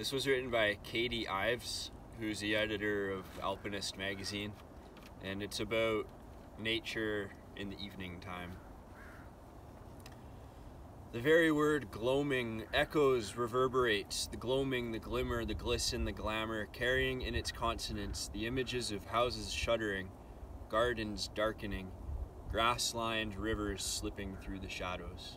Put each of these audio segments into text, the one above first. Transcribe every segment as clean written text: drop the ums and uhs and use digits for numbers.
This was written by Katie Ives, who's the editor of Alpinist magazine, and it's about nature in the evening time. The very word gloaming echoes, reverberates, the gloaming, the glimmer, the glisten, the glamour, carrying in its consonants the images of houses shuddering, gardens darkening, grass-lined rivers slipping through the shadows.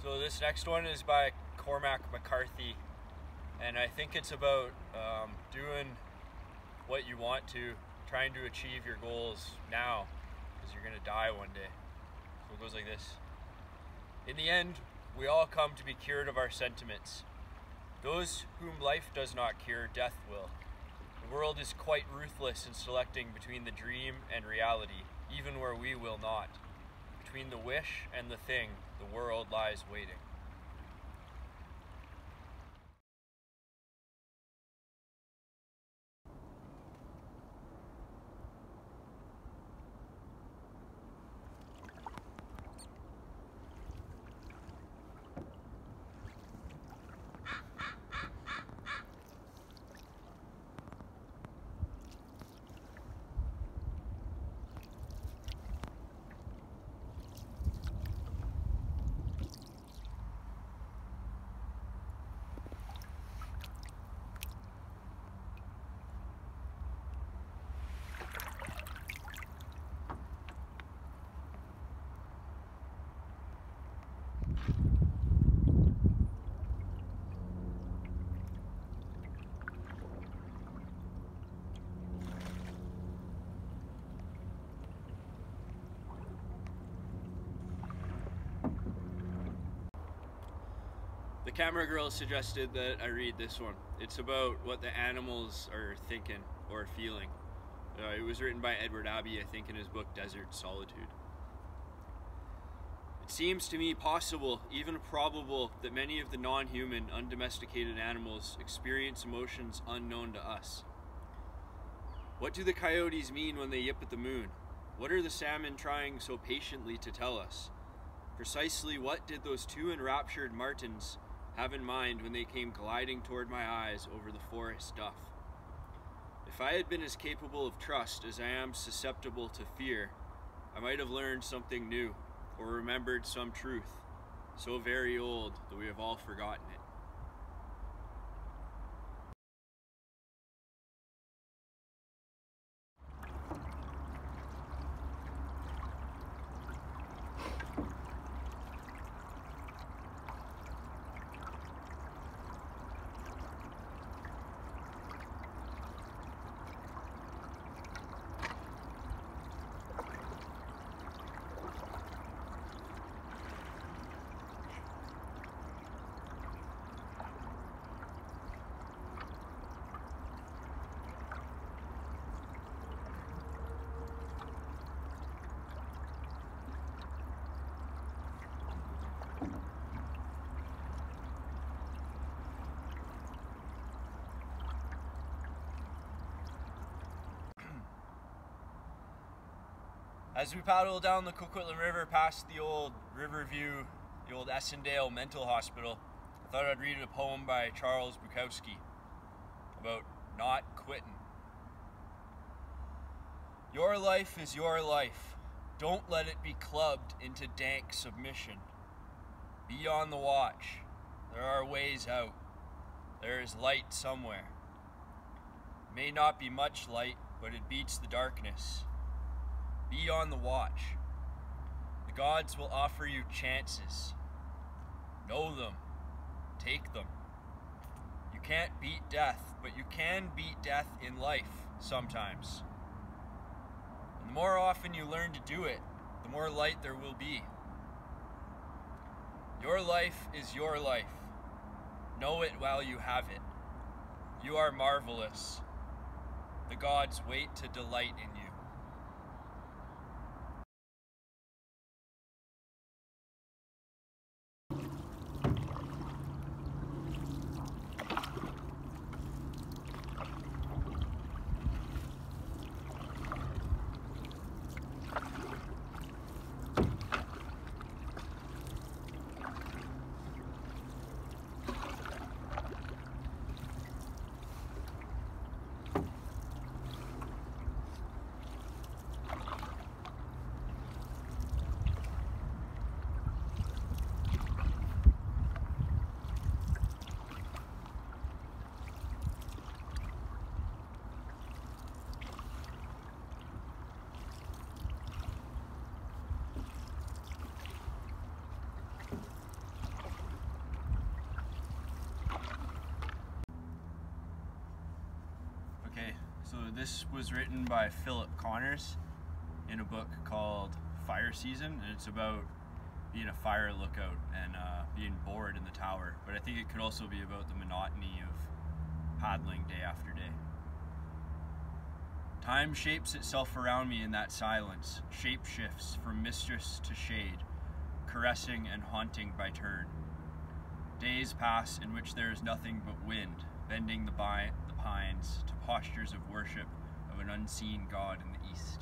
So this next one is by Cormac McCarthy, and I think it's about doing what you want to, trying to achieve your goals now, because you're going to die one day. So it goes like this. In the end, we all come to be cured of our sentiments. Those whom life does not cure, death will. The world is quite ruthless in selecting between the dream and reality, even where we will not. Between the wish and the thing, the world lies waiting. The camera girl suggested that I read this one. It's about what the animals are thinking or feeling. It was written by Edward Abbey, I think, in his book Desert Solitude. It seems to me possible, even probable, that many of the non-human, undomesticated animals experience emotions unknown to us. What do the coyotes mean when they yip at the moon? What are the salmon trying so patiently to tell us? Precisely what did those two enraptured martins have in mind when they came gliding toward my eyes over the forest duff? If I had been as capable of trust as I am susceptible to fear, I might have learned something new, or remembered some truth, so very old that we have all forgotten it. As we paddle down the Coquitlam River past the old Riverview, the old Essendale Mental Hospital, I thought I'd read a poem by Charles Bukowski about not quitting. Your life is your life. Don't let it be clubbed into dank submission. Be on the watch. There are ways out. There is light somewhere. It may not be much light, but it beats the darkness. Be on the watch. The gods will offer you chances. Know them. Take them. You can't beat death, but you can beat death in life sometimes. And the more often you learn to do it, the more light there will be. Your life is your life. Know it while you have it. You are marvelous. The gods wait to delight in you. So this was written by Philip Connors in a book called Fire Season, and it's about being a fire lookout and being bored in the tower. But I think it could also be about the monotony of paddling day after day. Time shapes itself around me in that silence, shape shifts from mistress to shade, caressing and haunting by turn. Days pass in which there is nothing but wind, bending the pines to postures of worship of an unseen god in the east.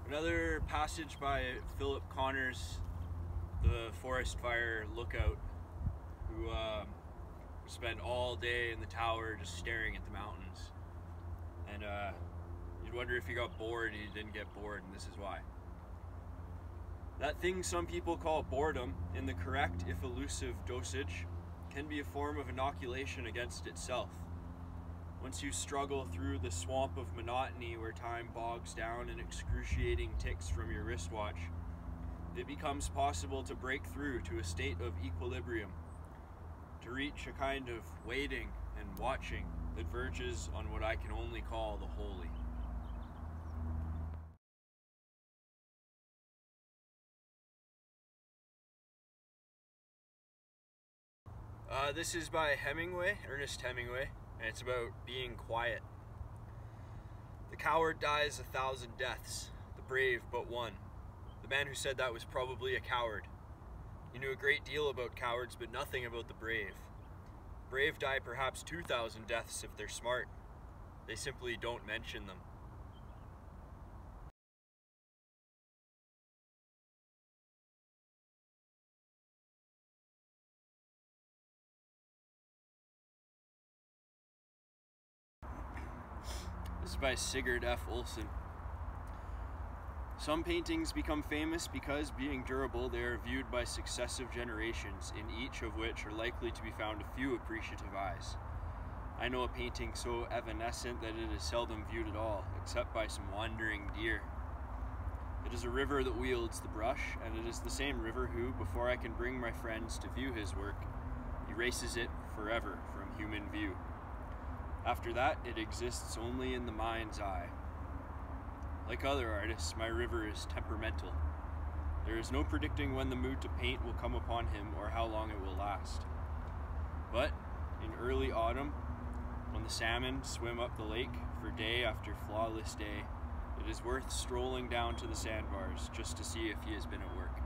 Another passage by Philip Connors, the forest fire lookout, who spent all day in the tower just staring at the mountains. And you'd wonder if he got bored. He didn't get bored, and this is why. That thing some people call boredom, in the correct, if elusive, dosage, can be a form of inoculation against itself. Once you struggle through the swamp of monotony where time bogs down in excruciating ticks from your wristwatch, it becomes possible to break through to a state of equilibrium, to reach a kind of waiting and watching that verges on what I can only call the holy. This is by Hemingway, Ernest Hemingway, and it's about being quiet. The coward dies 1,000 deaths, the brave but one. The man who said that was probably a coward. He knew a great deal about cowards, but nothing about the brave. Brave die perhaps 2,000 deaths if they're smart. They simply don't mention them. This is by Sigurd F. Olson. Some paintings become famous because, being durable, they are viewed by successive generations, in each of which are likely to be found a few appreciative eyes. I know a painting so evanescent that it is seldom viewed at all, except by some wandering deer. It is a river that wields the brush, and it is the same river who, before I can bring my friends to view his work, erases it forever from human view. After that, it exists only in the mind's eye. Like other artists, my river is temperamental. There is no predicting when the mood to paint will come upon him or how long it will last. But in early autumn, when the salmon swim up the lake for day after flawless day, it is worth strolling down to the sandbars just to see if he has been at work.